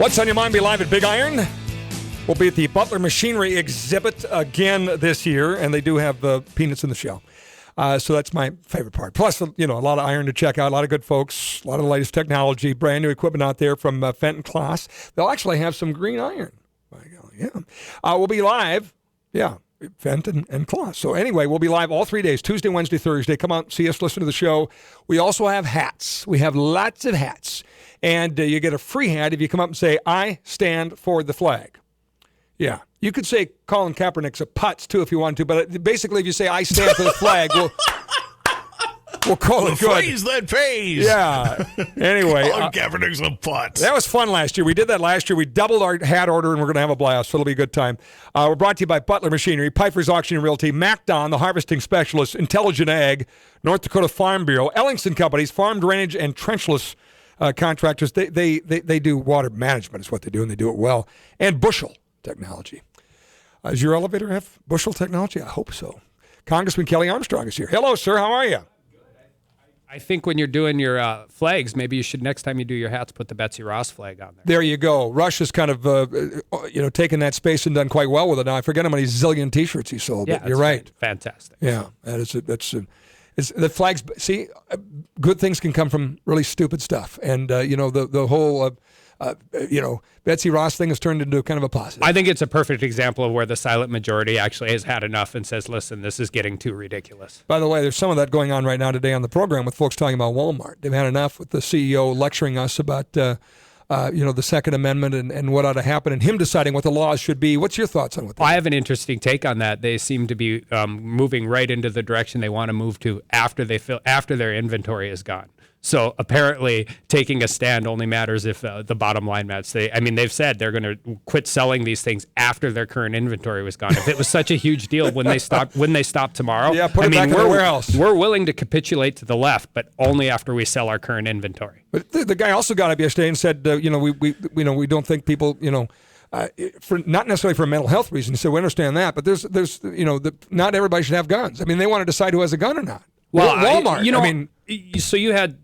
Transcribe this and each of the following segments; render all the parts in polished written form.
What's on your mind? Be live at Big Iron. We'll be at the Butler Machinery exhibit again this year, and they do have peanuts in the shell. So that's my favorite part. Plus, a lot of iron to check out, a lot of good folks, a lot of the latest technology, brand new equipment out there from Fenton Class. They'll actually have some green iron. Yeah. We'll be live. Yeah. Fenton and Class. So anyway, we'll be live all 3 days, Tuesday, Wednesday, Thursday. Come out, see us, listen to the show. We also have hats. We have lots of hats. And you get a free hat if you come up and say, I stand for the flag. Yeah. You could say Colin Kaepernick's a putz, too, if you want to. But basically, if you say, I stand for the flag, we'll call it good. The phrase that pays. Yeah. Anyway. Colin Kaepernick's a putz. That was fun last year. We did that last year. We doubled our hat order, and we're going to have a blast. So it'll be a good time. We're brought to you by Butler Machinery, Piper's Auction and Realty, MacDon, the harvesting specialist, Intelligent Ag, North Dakota Farm Bureau, Ellingson Companies, farm drainage and trenchless contractors. They do water management is what they do, and they do it well. And Bushel Technology. Does your elevator have Bushel Technology? I hope so. Congressman Kelly Armstrong is here. Hello, sir. How are you? I think when you're doing your flags, maybe you should, next time you do your hats, put the Betsy Ross flag on there. There you go. Rush has kind of, taken that space and done quite well with it. Now, I forget how many zillion T-shirts he sold. Yeah, but you're right. Fantastic. Yeah, that's the flags. See, good things can come from really stupid stuff, and the whole. Betsy Ross thing has turned into kind of a positive. I think it's a perfect example of where the silent majority actually has had enough and says, listen, this is getting too ridiculous. By the way, there's some of that going on right now today on the program with folks talking about Walmart. They've had enough with the CEO lecturing us about, the Second Amendment and what ought to happen and him deciding what the laws should be. What's your thoughts on what that is? I have an interesting take on that. They seem to be moving right into the direction they want to move to after their inventory is gone. So apparently taking a stand only matters if the bottom line matters. They've said they're going to quit selling these things after their current inventory was gone. If it was such a huge deal when they stop tomorrow, yeah, put it back in the warehouse. We're willing to capitulate to the left, but only after we sell our current inventory. But the guy also got up yesterday and said, we don't think people, for not necessarily for mental health reasons. So we understand that, but there's not everybody should have guns. I mean, they want to decide who has a gun or not. Well, Walmart. So you had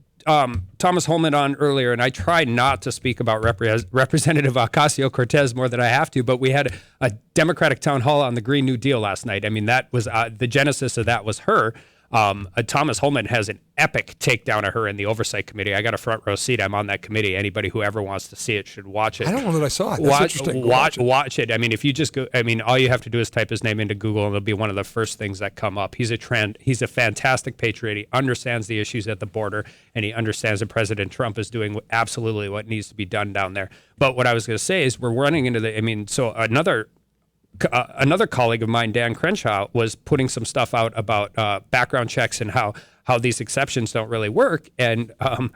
Thomas Holman on earlier, and I try not to speak about Representative Ocasio-Cortez more than I have to, but we had a Democratic town hall on the Green New Deal last night. I mean, that was the genesis of that was her. Thomas Holman has an epic takedown of her in the Oversight Committee. I got a front row seat. I'm on that committee. Anybody who ever wants to see it should watch it. I don't know that I saw it. That's interesting. Watch it. I mean, if you just go, all you have to do is type his name into Google, and it'll be one of the first things that come up. He's a fantastic patriot. He understands the issues at the border, and he understands that President Trump is doing absolutely what needs to be done down there. But what I was going to say is we're running into another colleague of mine, Dan Crenshaw, was putting some stuff out about background checks and how these exceptions don't really work. And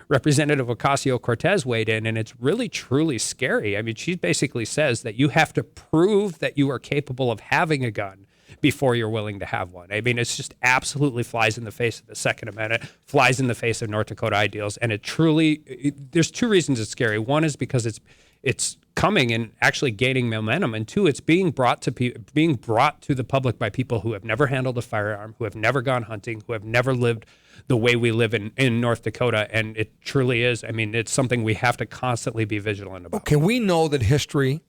Representative Ocasio-Cortez weighed in, and it's really, truly scary. I mean, she basically says that you have to prove that you are capable of having a gun before you're willing to have one. I mean, it's just absolutely flies in the face of the Second Amendment, flies in the face of North Dakota ideals. And there's two reasons it's scary. One is because it's coming and actually gaining momentum, and two, it's being brought to the public by people who have never handled a firearm, who have never gone hunting, who have never lived the way we live in North Dakota, and it truly is. I mean, it's something we have to constantly be vigilant about. Okay, we know that history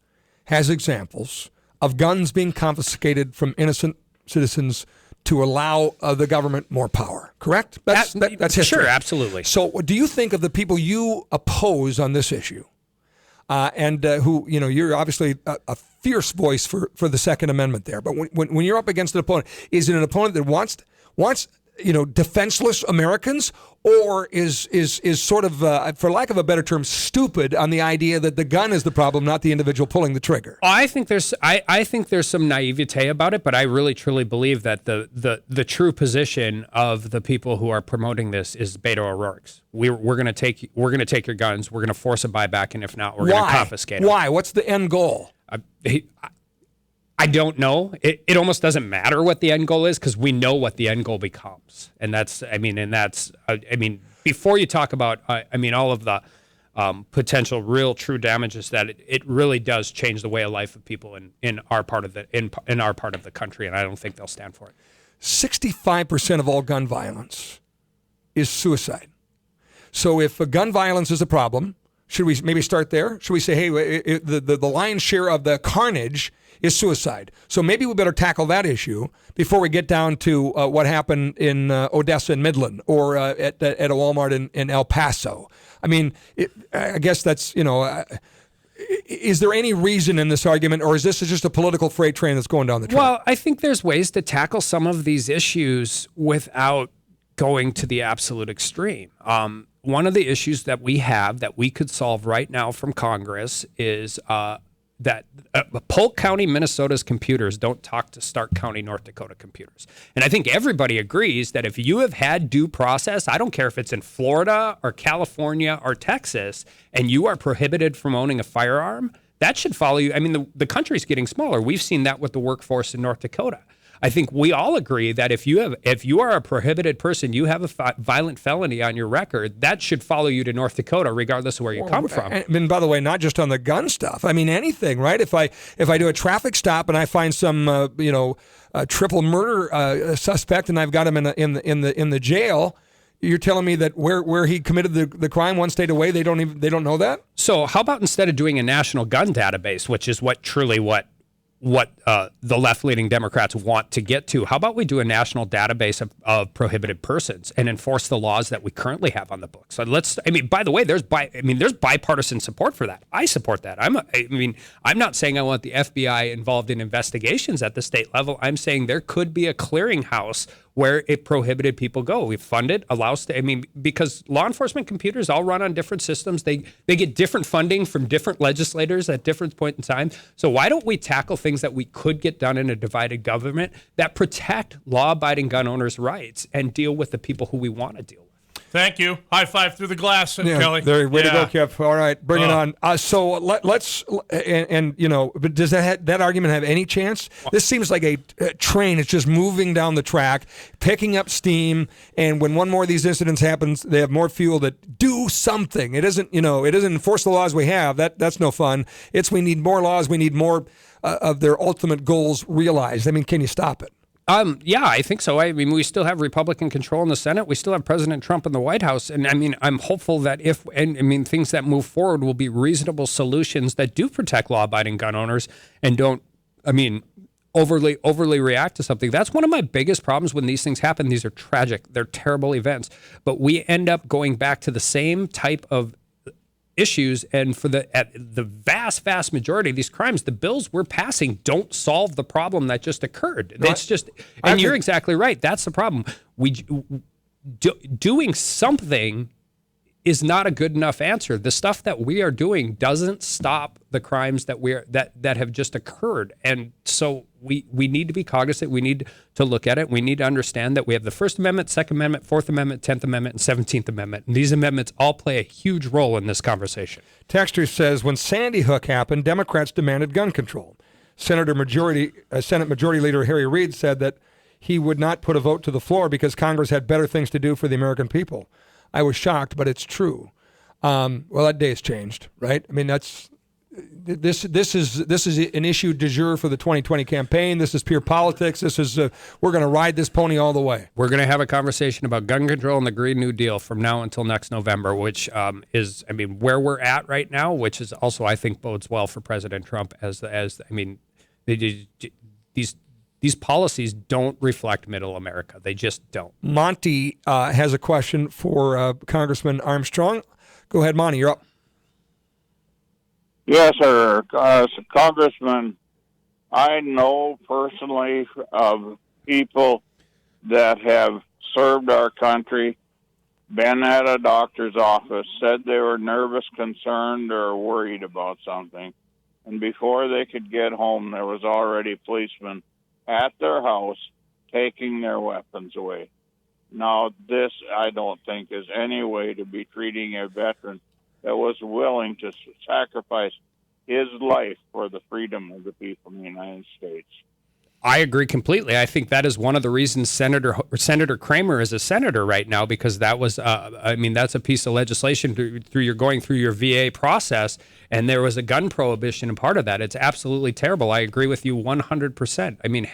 has examples of guns being confiscated from innocent citizens to allow the government more power, correct? That's history. Sure, absolutely. So do you think of the people you oppose on this issue? Who, you're obviously a fierce voice for the Second Amendment there. But when you're up against an opponent, is it an opponent that wants defenseless Americans, or is sort of, for lack of a better term, stupid on the idea that the gun is the problem, not the individual pulling the trigger? I think there's some naivete about it, but I really truly believe that the true position of the people who are promoting this is Beto O'Rourke's. We're going to take your guns. We're going to force a buyback, and if not, we're going to confiscate them. Why? What's the end goal? I don't know. It almost doesn't matter what the end goal is, because we know what the end goal becomes. And before you talk about, all of the potential real true damages that it really does change the way of life of people in our part of the country. And I don't think they'll stand for it. 65% of all gun violence is suicide. So if gun violence is a problem, Should we maybe start there? Should we say, hey, the lion's share of the carnage is suicide. So maybe we better tackle that issue before we get down to what happened in Odessa and Midland or at a Walmart in El Paso. I mean, I guess that's, is there any reason in this argument, or is this just a political freight train that's going down the track? Well, I think there's ways to tackle some of these issues without going to the absolute extreme. One of the issues that we have that we could solve right now from Congress is that Polk County, Minnesota's computers don't talk to Stark County, North Dakota computers. And I think everybody agrees that if you have had due process, I don't care if it's in Florida or California or Texas, and you are prohibited from owning a firearm, that should follow you. I mean, the country's getting smaller. We've seen that with the workforce in North Dakota. I think we all agree that if you are a prohibited person, you have a violent felony on your record, that should follow you to North Dakota, regardless of where you come from. And by the way, not just on the gun stuff. I mean, anything, right? If I do a traffic stop and I find some triple murder suspect and I've got him in the jail, you're telling me that where he committed the crime one state away, they don't know that? So how about instead of doing a national gun database, which is what the left-leaning Democrats want to get to, how about we do a national database of prohibited persons and enforce the laws that we currently have on the books? So by the way, there's bipartisan support for that. I support that. I'm not saying I want the FBI involved in investigations at the state level. I'm saying there could be a clearinghouse where it prohibited people go. We fund it, because law enforcement computers all run on different systems. They get different funding from different legislators at different point in time. So why don't we tackle things that we could get done in a divided government that protect law-abiding gun owners' rights and deal with the people who we want to deal with? Thank you. High five through the glass, Kelly. Way to go, Kev. All right, bring it on. So let's but does that argument have any chance? This seems like a train. It's just moving down the track, picking up steam, and when one more of these incidents happens, they have more fuel to do something. It isn't enforce the laws we have. That's no fun. We need more laws. We need more of their ultimate goals realized. I mean, can you stop it? Yeah, I think so. We still have Republican control in the Senate. We still have President Trump in the White House. And I'm hopeful that things that move forward will be reasonable solutions that do protect law-abiding gun owners and don't, overly react to something. That's one of my biggest problems when these things happen. These are tragic. They're terrible events. But we end up going back to the same type of issues, and for the vast majority of these crimes, the bills we're passing don't solve the problem that just occurred. It's just, and you're exactly right. That's the problem. Doing something is not a good enough answer. The stuff that we are doing doesn't stop the crimes that have just occurred. And so we need to be cognizant. We need to look at it. We need to understand that we have the First Amendment, Second Amendment, Fourth Amendment, 10th Amendment, and 17th Amendment. And these amendments all play a huge role in this conversation. Texter says, when Sandy Hook happened, Democrats demanded gun control. Senate Majority Leader Harry Reid said that he would not put a vote to the floor because Congress had better things to do for the American people. I was shocked, but it's true. Well, that day has changed, right? I mean, this is an issue du jour for the 2020 campaign. This is pure politics. This is we're going to ride this pony all the way. We're going to have a conversation about gun control and the Green New Deal from now until next November, which is where we're at right now, which is also, I think, bodes well for President Trump these policies don't reflect middle America. They just don't. Monty has a question for Congressman Armstrong. Go ahead, Monty. You're up. Yes, sir. Congressman, I know personally of people that have served our country, been at a doctor's office, said they were nervous, concerned, or worried about something. And before they could get home, there was already policemen at their house taking their weapons away. Now, this, I don't think, is any way to be treating a veteran that was willing to sacrifice his life for the freedom of the people in the United States. I agree completely. I think that is one of the reasons Senator Kramer is a senator right now, because that was, that's a piece of legislation going through your VA process, and there was a gun prohibition and part of that. It's absolutely terrible. I agree with you 100%. I mean,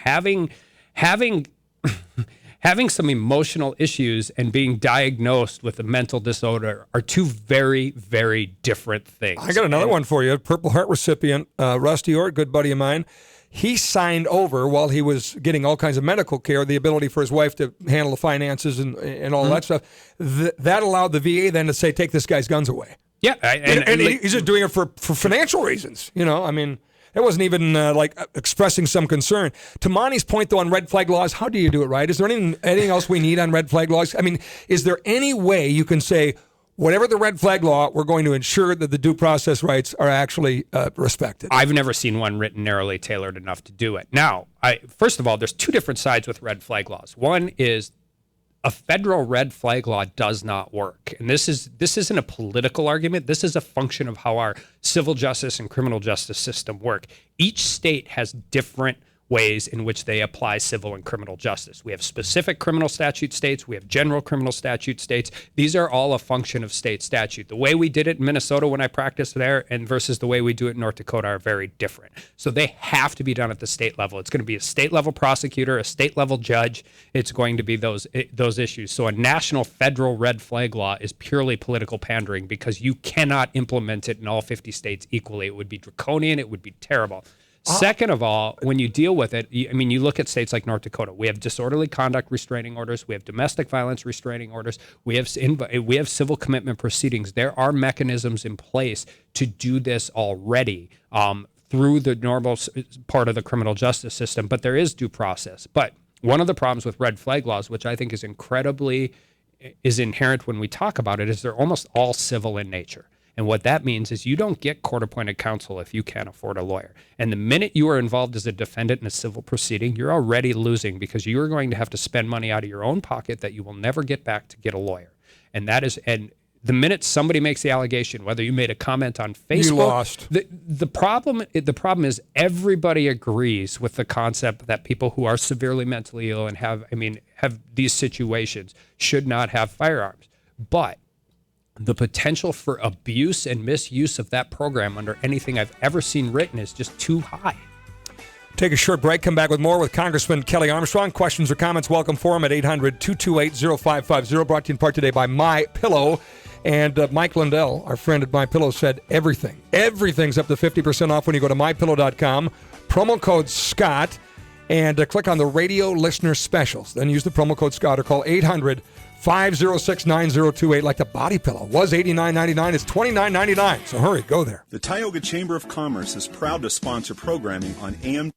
having some emotional issues and being diagnosed with a mental disorder are two very, very different things. I got another one for you. Purple Heart recipient, Rusty Ort, good buddy of mine. He signed over while he was getting all kinds of medical care, the ability for his wife to handle the finances and all that stuff. That allowed the VA then to say, take this guy's guns away. Yeah. And he's just doing it for financial reasons. I mean, it wasn't even like expressing some concern. To Monty's point, though, on red flag laws, how do you do it right? Is there anything else we need on red flag laws? I mean, is there any way you can say, whatever the red flag law, we're going to ensure that the due process rights are actually respected? I've never seen one written narrowly tailored enough to do it. Now, first of all, there's two different sides with red flag laws. One is a federal red flag law does not work. And this isn't a political argument. This is a function of how our civil justice and criminal justice system work. Each state has different ways in which they apply civil and criminal justice. We have specific criminal statute states. We have general criminal statute states. These are all a function of state statute. The way we did it in Minnesota when I practiced there and versus the way we do it in North Dakota are very different. So they have to be done at the state level. It's going to be a state level prosecutor, a state level judge. It's going to be those issues. So a national federal red flag law is purely political pandering because you cannot implement it in all 50 states equally. It would be draconian. It would be terrible. Second of all, when you deal with it, you look at states like North Dakota. We have disorderly conduct restraining orders. We have domestic violence restraining orders. We have civil commitment proceedings. There are mechanisms in place to do this already through the normal part of the criminal justice system, but there is due process. But one of the problems with red flag laws, which I think is inherent when we talk about it, is they're almost all civil in nature. And what that means is you don't get court-appointed counsel if you can't afford a lawyer. And the minute you are involved as a defendant in a civil proceeding, you're already losing because you are going to have to spend money out of your own pocket that you will never get back to get a lawyer. And the minute somebody makes the allegation, whether you made a comment on Facebook, you lost. The problem is everybody agrees with the concept that people who are severely mentally ill and have these situations should not have firearms. But the potential for abuse and misuse of that program under anything I've ever seen written is just too high. Take a short break. Come back with more with Congressman Kelly Armstrong. Questions or comments, welcome for him at 800-228-0550. Brought to you in part today by MyPillow. And Mike Lindell, our friend at MyPillow, said everything's up to 50% off when you go to MyPillow.com. Promo code Scott and click on the radio listener specials. Then use the promo code Scott or call 800-506-9028 like the body pillow. Was $89.99. It's $29.99. So hurry, go there. The Tioga Chamber of Commerce is proud to sponsor programming on AM.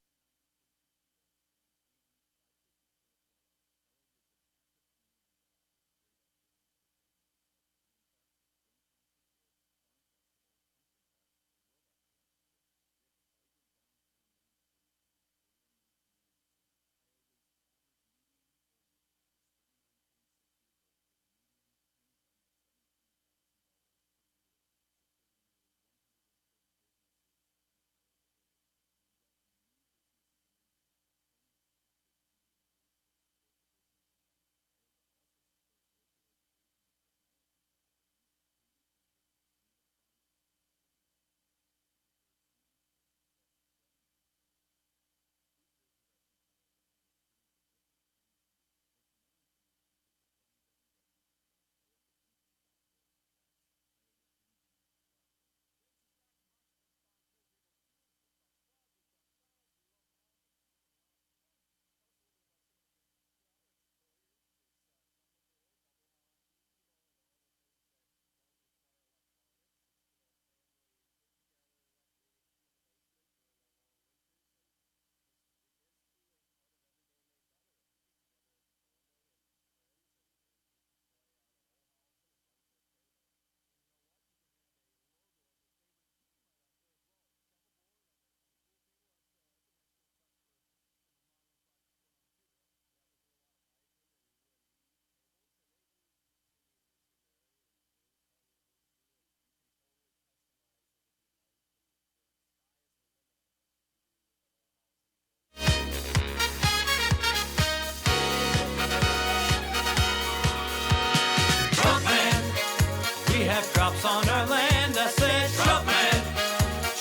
Crops on our land, I said, Trumpman,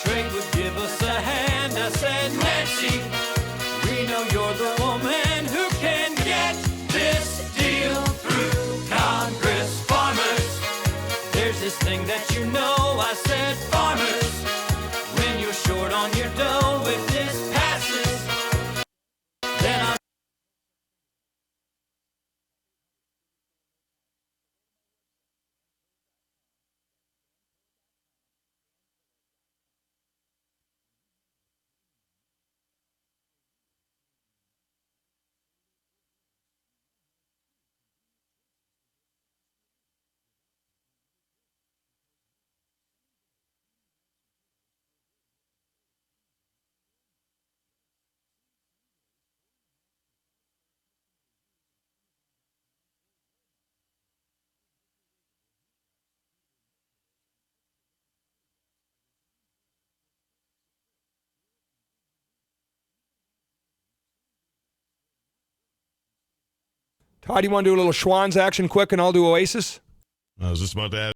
trade would give us a hand. I said, Nancy, we know you're the woman who can get this I said, farmers, when you're short on your dough, if this passes, then I'm Todd, you want to do a little Schwann's action quick, and I'll do Oasis? I was just about to ask.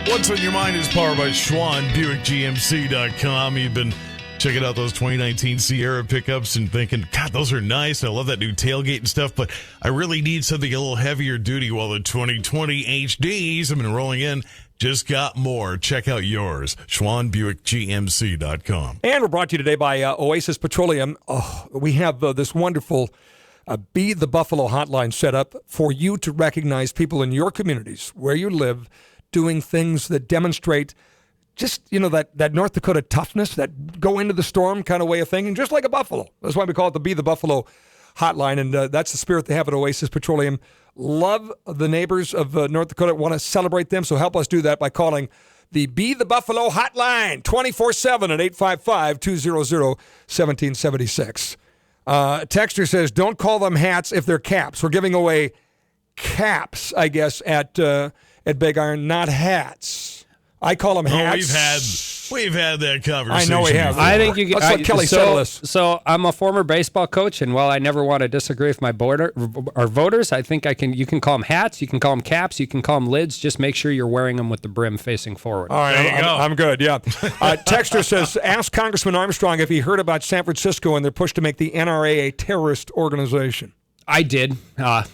What's on Your Mind is powered by Schwann, BuickGMC.com. You've been checking out those 2019 Sierra pickups and thinking, God, those are nice. I love that new tailgate and stuff, but I really need something a little heavier duty. Well, the 2020 HDs have been rolling in. Just got more. Check out yours. Schwann, BuickGMC.com. And we're brought to you today by Oasis Petroleum. Oh, we have this wonderful Be the Buffalo hotline set up for you to recognize people in your communities where you live doing things that demonstrate just, that North Dakota toughness, that go into the storm kind of way of thinking, just like a buffalo. That's why we call it the Be the Buffalo hotline, and that's the spirit they have at Oasis Petroleum. Love the neighbors of North Dakota, want to celebrate them, so help us do that by calling the Be the Buffalo hotline 24/7 at 855-200-1776. Texter says, don't call them hats if they're caps. We're giving away caps, I guess, at Big Iron, not hats. I call them hats. We've had that conversation. I know we have. I think you can. Let's let Kelly settle this. So I'm a former baseball coach, and while I never want to disagree with my voters, I think you can call them hats, you can call them caps, you can call them lids. Just make sure you're wearing them with the brim facing forward. All right, There you go. I'm good, yeah. Texter says, ask Congressman Armstrong if he heard about San Francisco and their push to make the NRA a terrorist organization. I did. I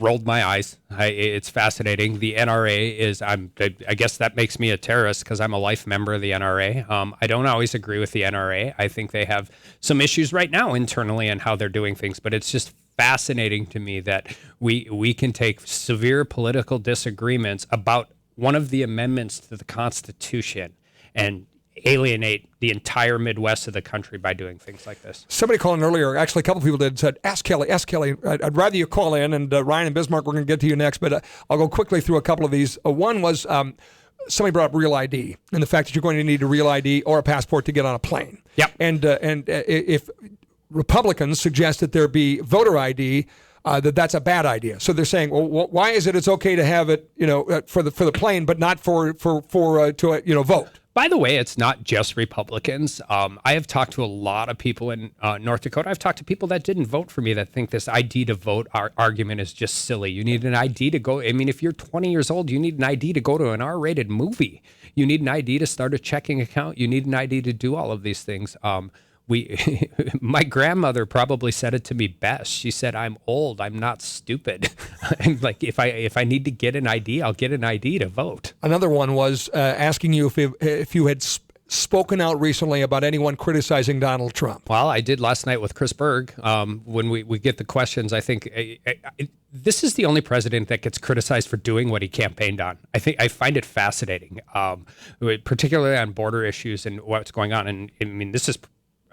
rolled my eyes. It's fascinating. The NRA is, I guess that makes me a terrorist because I'm a life member of the NRA. I don't always agree with the NRA. I think they have some issues right now internally and how they're doing things, but it's just fascinating to me that we can take severe political disagreements about one of the amendments to the Constitution and alienate the entire Midwest of the country by doing things like this. Somebody called in earlier, actually a couple people did, said, ask Kelly. I'd rather you call in, and Ryan and Bismarck, we're going to get to you next, but I'll go quickly through a couple of these. One was somebody brought up real ID and the fact that you're going to need a real ID or a passport to get on a plane. Yep. And if Republicans suggest that there be voter ID, that's a bad idea. So they're saying, well, why is it's okay to have it, for the plane, but not to vote? By the way, it's not just Republicans. I have talked to a lot of people in North Dakota. I've talked to people that didn't vote for me that think this ID to vote argument is just silly. You need an ID to go. I mean, if you're 20 years old, you need an ID to go to an R-rated movie. You need an ID to start a checking account. You need an ID to do all of these things. My grandmother probably said it to me best. She said, "I'm old. I'm not stupid." I'm like, if I need to get an ID, I'll get an ID to vote. Another one was asking you if you had spoken out recently about anyone criticizing Donald Trump? Well, I did last night with Chris Berg. When we get the questions, I think this is the only president that gets criticized for doing what he campaigned on. I find it fascinating, particularly on border issues and what's going on. And I mean, this is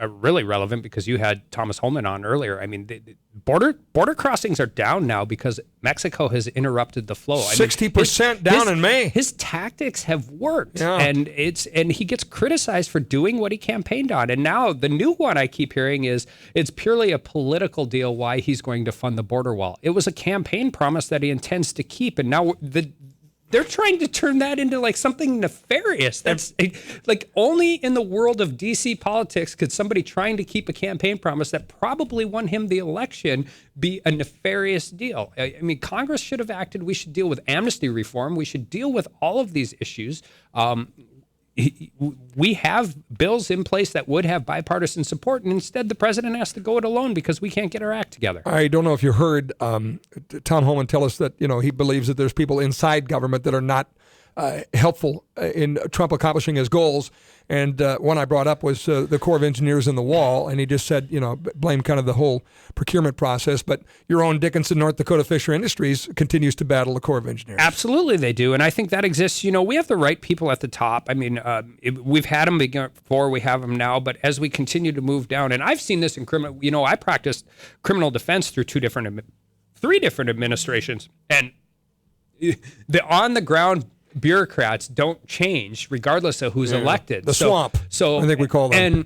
really relevant because you had Thomas Holman on earlier. I mean, the border crossings are down now because Mexico has interrupted the flow. 60% down in May. His tactics have worked, Yeah. and he gets criticized for doing what he campaigned on. And now the new one I keep hearing is it's purely a political deal why he's going to fund the border wall. It was a campaign promise that he intends to keep, and now they're trying to turn that into like something nefarious. That's like only in the world of DC politics could somebody trying to keep a campaign promise that probably won him the election be a nefarious deal. I mean, Congress should have acted. We should deal with amnesty reform. We should deal with all of these issues. We have bills in place that would have bipartisan support, and instead the president has to go it alone because we can't get our act together. I don't know if you heard Tom Holman tell us that he believes that there's people inside government that are not helpful in Trump accomplishing his goals. And one I brought up was the Corps of Engineers and the wall, and he just said, blame kind of the whole procurement process. But your own Dickinson, North Dakota Fisher Industries continues to battle the Corps of Engineers. Absolutely, they do, and I think that exists. We have the right people at the top. I mean, we've had them before, we have them now. But as we continue to move down, and I've seen this in criminal. I practiced criminal defense through three different administrations, and the on the ground bureaucrats don't change regardless of who's elected. The swamp. So I think we call them.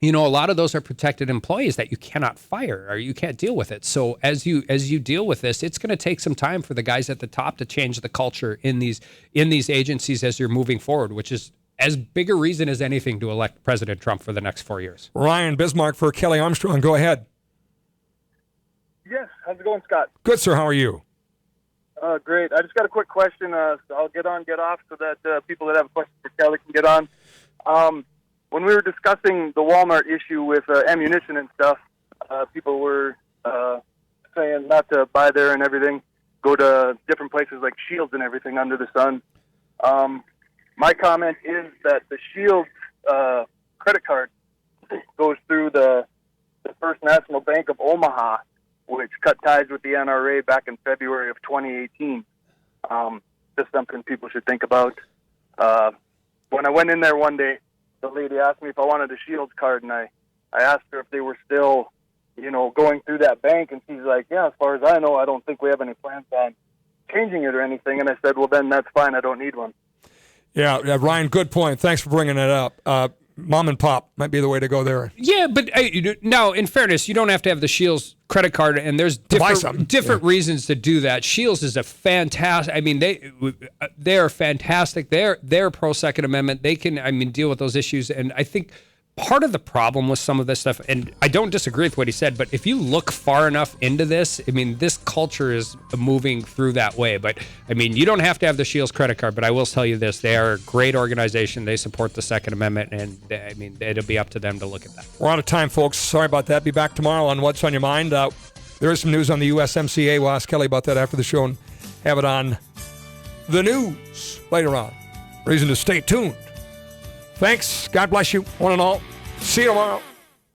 And a lot of those are protected employees that you cannot fire or you can't deal with it. So as you deal with this, it's going to take some time for the guys at the top to change the culture in these agencies as you're moving forward, which is as big a reason as anything to elect President Trump for the next 4 years. Ryan Bismarck for Kelly Armstrong. Go ahead. Yes. How's it going, Scott? Good, sir. How are you? Great. I just got a quick question. So I'll get off so that people that have a question for Kelly can get on. When we were discussing the Walmart issue with ammunition and stuff, people were saying not to buy there and everything, go to different places like Shields and everything under the sun. My comment is that the Shields credit card goes through the First National Bank of Omaha, which cut ties with the NRA back in February of 2018. Just something people should think about. When I went in there one day, the lady asked me if I wanted a Shields card, and I asked her if they were still, going through that bank, and she's like, yeah, as far as I know, I don't think we have any plans on changing it or anything. And I said, well, then that's fine. I don't need one. Yeah, Ryan, good point. Thanks for bringing it up. Mom and pop might be the way to go there. Yeah, but now, in fairness, you don't have to have the Shields credit card, and there's different reasons to do that. Shields is a fantastic. I mean, they are fantastic. They're pro Second Amendment. They can deal with those issues, and I think part of the problem with some of this stuff, and I don't disagree with what he said, but if you look far enough into this, this culture is moving through that way. But you don't have to have the Shields credit card, but I will tell you this: they are a great organization. They support the Second Amendment, and it'll be up to them to look at that. We're out of time, folks. Sorry about that. Be back tomorrow on What's on Your Mind. There is some news on the USMCA. We'll ask Kelly about that after the show and have it on the news later on. Reason to stay tuned. Thanks. God bless you, one and all. See you tomorrow.